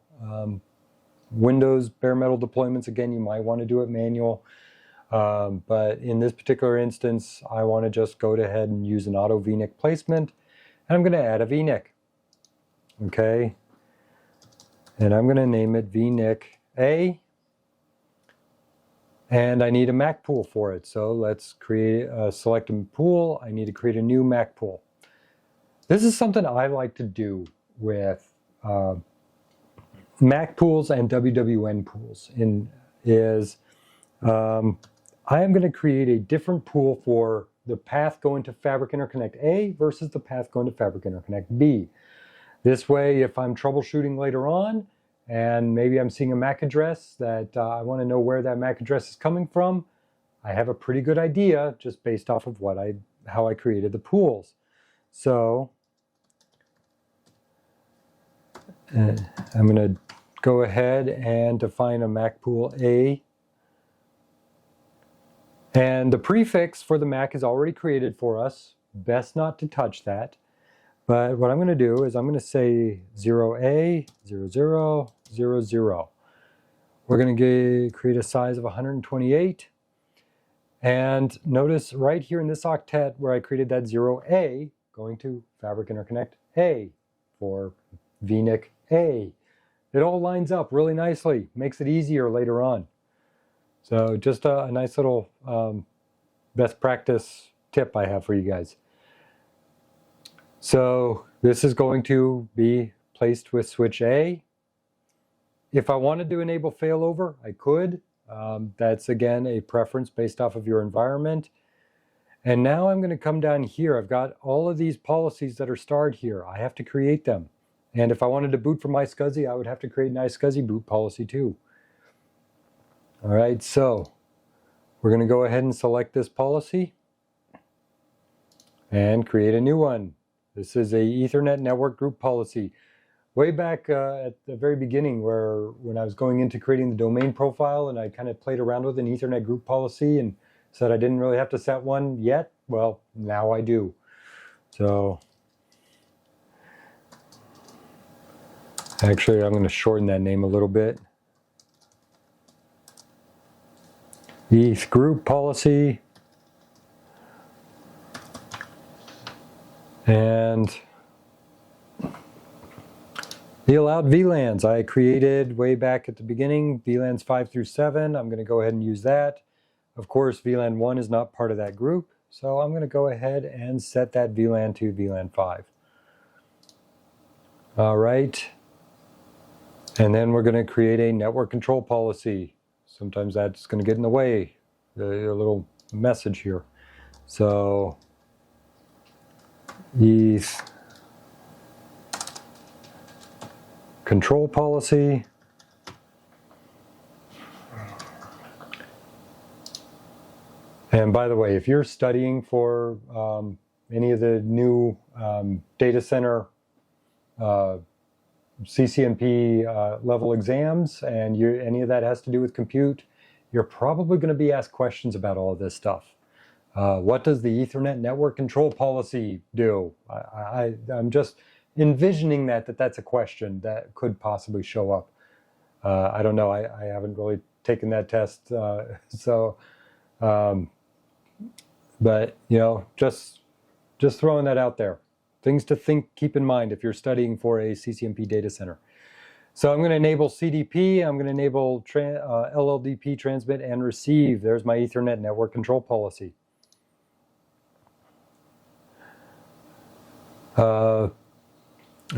Windows bare metal deployments, again, you might want to do it manual. But in this particular instance, I want to just go ahead and use an auto vNIC placement. And I'm going to add a vNIC. Okay. And I'm going to name it vNIC A. And I need a MAC pool for it. So let's select a pool. I need to create a new MAC pool. This is something I like to do with MAC pools and WWN pools. I am going to create a different pool for the path going to Fabric Interconnect A versus the path going to Fabric Interconnect B. This way, if I'm troubleshooting later on, and maybe I'm seeing a MAC address that I want to know where that MAC address is coming from, I have a pretty good idea just based off of how I created the pools. So I'm going to go ahead and define a MAC pool A. And the prefix for the MAC is already created for us. Best not to touch that. But what I'm going to do is I'm going to say 0A, 00, 00. We're going to create a size of 128. And notice right here in this octet where I created that 0A, going to Fabric Interconnect A for vNIC A. It all lines up really nicely, makes it easier later on. So just a nice little best practice tip I have for you guys. So this is going to be placed with switch A. If I wanted to enable failover, I could. That's again a preference based off of your environment. And now I'm going to come down here. I've got all of these policies that are starred here. I have to create them. And if I wanted to boot from iSCSI, I would have to create an iSCSI boot policy too. All right, so we're going to go ahead and select this policy and create a new one. This is a Ethernet network group policy. Way back at the very beginning when I was going into creating the domain profile and I kind of played around with an Ethernet group policy and said I didn't really have to set one yet. Well, now I do. So actually, I'm going to shorten that name a little bit. ETH group policy. And the allowed VLANs I created way back at the beginning, VLANs 5 through 7. I'm going to go ahead and use that. Of course, VLAN 1 is not part of that group, so I'm going to go ahead and set that VLAN to VLAN 5. All right. And then we're going to create a network control policy. Sometimes that's going to get in the way, a little message here. So ETH control policy. And by the way, if you're studying for any of the new data center CCNP level exams and any of that has to do with compute, you're probably going to be asked questions about all of this stuff. What does the Ethernet network control policy do? I'm just envisioning that's a question that could possibly show up. I don't know. I haven't really taken that test. But you know, just throwing that out there. Things to keep in mind if you're studying for a CCNP data center. So I'm going to enable CDP. I'm going to enable LLDP transmit and receive. There's my Ethernet network control policy.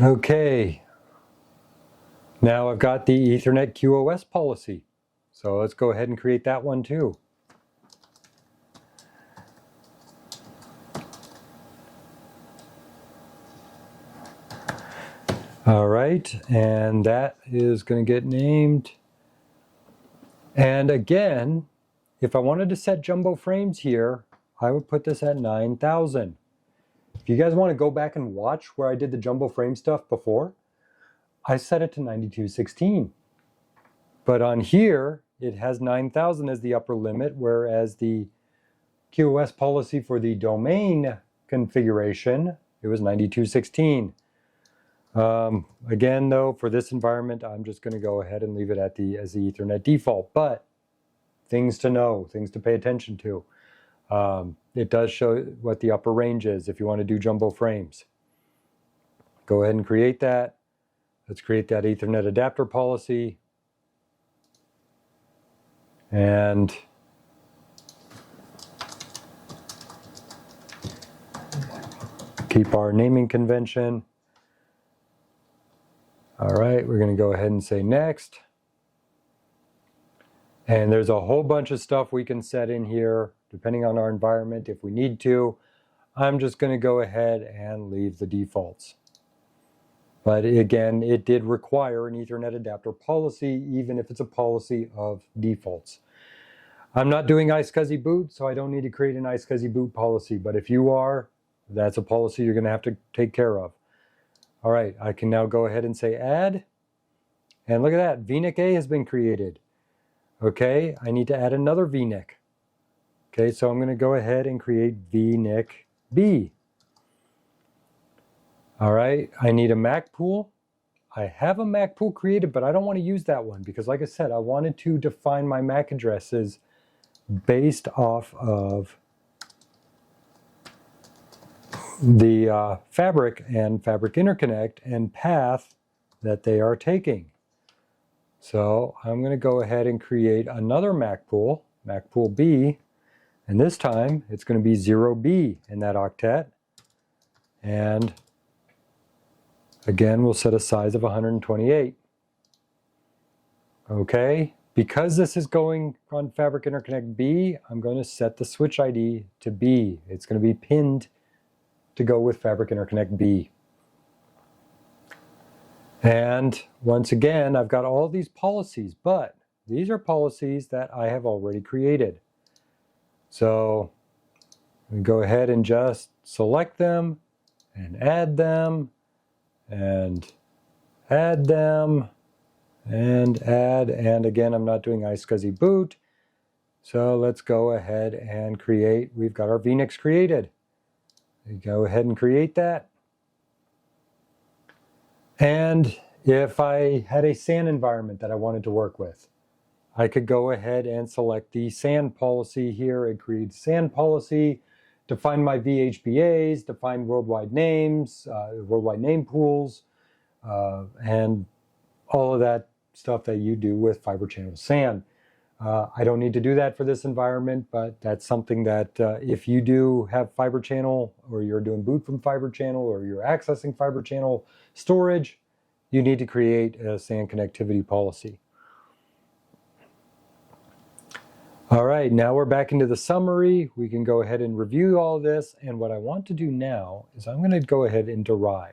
Okay. Now I've got the Ethernet QoS policy. So let's go ahead and create that one too. All right, and that is going to get named. And again, if I wanted to set jumbo frames here, I would put this at 9,000. If you guys want to go back and watch where I did the jumbo frame stuff before, I set it to 9216. But on here, it has 9,000 as the upper limit, whereas the QoS policy for the domain configuration, it was 92.16. Again, though, for this environment, I'm just going to go ahead and leave it at as the Ethernet default. But things to know, things to pay attention to. It does show what the upper range is if you want to do jumbo frames. Go ahead and create that. Let's create that Ethernet adapter policy. And keep our naming convention. All right, we're going to go ahead and say next. And there's a whole bunch of stuff we can set in here, depending on our environment if we need to. I'm just going to go ahead and leave the defaults. But again, it did require an Ethernet adapter policy, even if it's a policy of defaults. I'm not doing iSCSI boot, so I don't need to create an iSCSI boot policy. But if you are, that's a policy you're going to have to take care of. All right, I can now go ahead and say add. And look at that, vNIC A has been created. Okay, I need to add another vNIC. Okay, so I'm going to go ahead and create vNIC B. All right, I need a MAC pool. I have a MAC pool created, but I don't want to use that one because, like I said, I wanted to define my MAC addresses based off of the fabric and fabric interconnect and path that they are taking. So I'm going to go ahead and create another MAC pool B, and this time it's going to be 0B in that octet. And again, we'll set a size of 128. Okay, because this is going on Fabric Interconnect B, I'm going to set the switch ID to B. It's going to be pinned to go with Fabric Interconnect B. And once again, I've got all these policies, but these are policies that I have already created. So we go ahead and just select them and add them and add them and add. And again, I'm not doing iSCSI boot. So let's go ahead and create. We've got our vNICs created. We go ahead and create that. And if I had a SAN environment that I wanted to work with, I could go ahead and select the SAN policy here and create SAN policy, define my VHBAs, define worldwide names, worldwide name pools, and all of that stuff that you do with Fiber Channel SAN. I don't need to do that for this environment, but that's something that if you do have Fiber Channel, or you're doing boot from Fiber Channel, or you're accessing Fiber Channel storage, you need to create a SAN connectivity policy. All right, now we're back into the summary. We can go ahead and review all this. And what I want to do now is I'm going to go ahead and derive.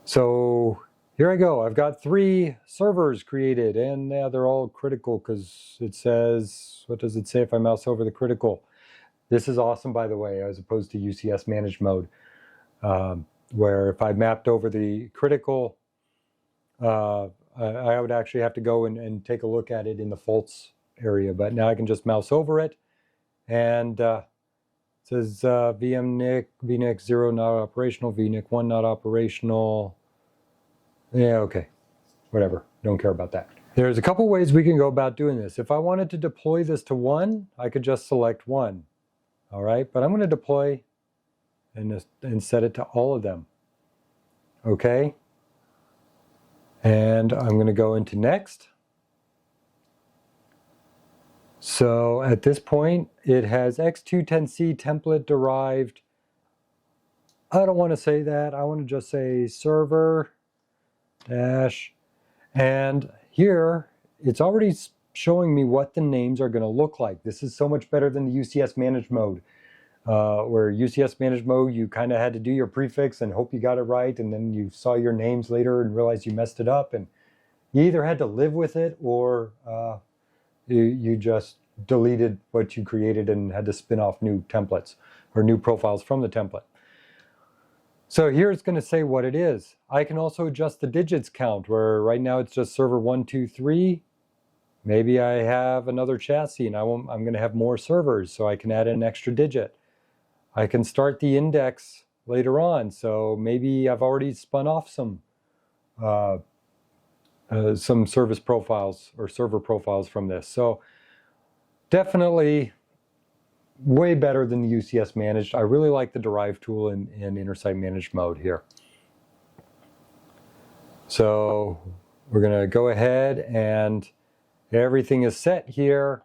So here I go. I've got 3 servers created, and they're all critical because it says, what does it say if I mouse over the critical? This is awesome, by the way, as opposed to UCS managed mode, where if I mapped over the critical, I would actually have to go and take a look at it in the faults area, but now I can just mouse over it, and it says vNIC 0 not operational, vNIC 1 not operational. Yeah, okay, whatever, don't care about that. There's a couple ways we can go about doing this. If I wanted to deploy this to 1, I could just select 1, all right? But I'm going to deploy and set it to all of them, okay? And I'm going to go into next. So at this point, it has X210C template derived. I don't want to say that. I want to just say server dash. And here, it's already showing me what the names are going to look like. This is so much better than the UCS managed mode. Where UCS managed mode, you kind of had to do your prefix and hope you got it right, and then you saw your names later and realized you messed it up, and you either had to live with it or you just deleted what you created and had to spin off new templates or new profiles from the template. So here it's going to say what it is. I can also adjust the digits count, where right now it's just server 1, 2, 3. Maybe I have another chassis and I'm going to have more servers, so I can add an extra digit. I can start the index later on, so maybe I've already spun off some service profiles or server profiles from this. So definitely way better than the UCS managed. I really like the Derive tool in Intersight managed mode here. So we're going to go ahead and everything is set here.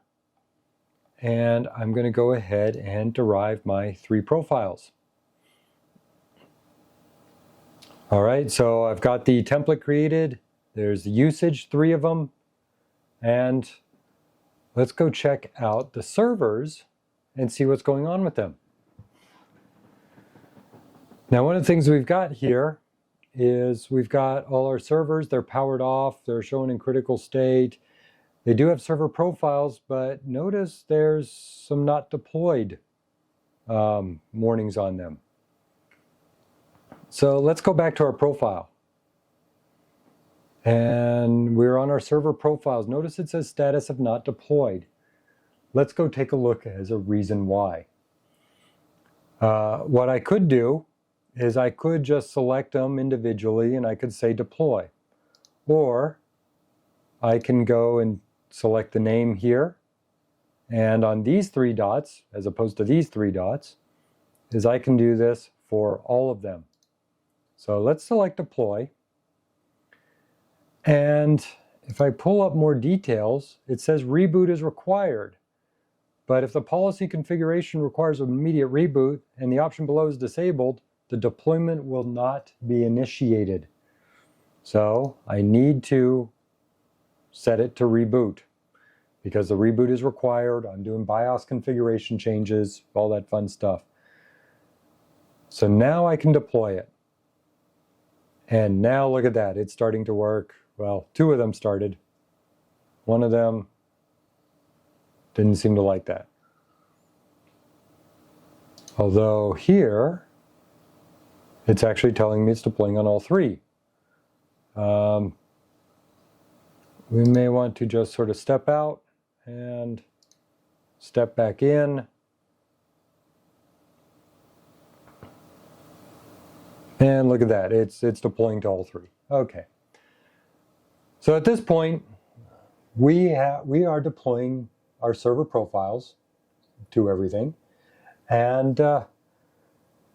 And I'm going to go ahead and derive my 3 profiles. All right, so I've got the template created. There's the usage, 3 of them. And let's go check out the servers and see what's going on with them. Now, one of the things we've got here is we've got all our servers. They're powered off. They're shown in critical state. They do have server profiles, but notice there's some not deployed warnings on them. So let's go back to our profile. And we're on our server profiles. Notice it says status of not deployed. Let's go take a look as a reason why. What I could do is I could just select them individually and I could say deploy. Or I can go and select the name here, and on these 3 dots, as opposed to these 3 dots, is I can do this for all of them. So let's select deploy, and if I pull up more details, it says reboot is required. But if the policy configuration requires an immediate reboot and the option below is disabled, the deployment will not be initiated. So I need to set it to reboot because the reboot is required. I'm doing BIOS configuration changes, all that fun stuff. So now I can deploy it. And now look at that, it's starting to work. Well, 2 of them started. One of them didn't seem to like that. Although here, it's actually telling me it's deploying on all 3. We may want to just sort of step out and step back in. And look at that, it's deploying to all 3. Okay. So at this point, we are deploying our server profiles to everything. And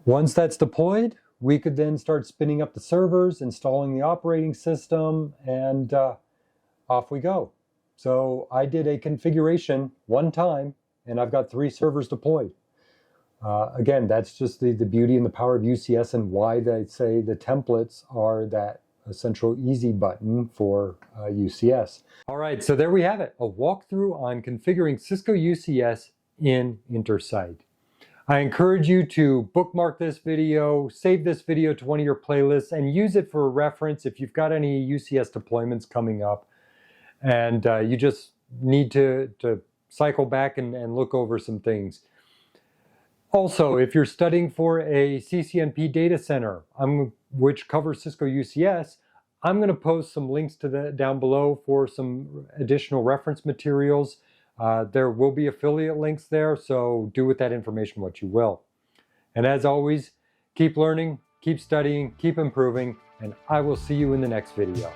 once that's deployed, we could then start spinning up the servers, installing the operating system, and off we go. So I did a configuration one time, and I've got 3 servers deployed. Again, that's just the beauty and the power of UCS and why they say the templates are that essential easy button for UCS. All right, so there we have it, a walkthrough on configuring Cisco UCS in Intersight. I encourage you to bookmark this video, save this video to one of your playlists, and use it for a reference if you've got any UCS deployments coming up and you just need to cycle back and look over some things. Also, if you're studying for a CCNP data center, which covers Cisco UCS, I'm going to post some links to down below for some additional reference materials. There will be affiliate links there, so do with that information what you will. And as always, keep learning, keep studying, keep improving, and I will see you in the next video.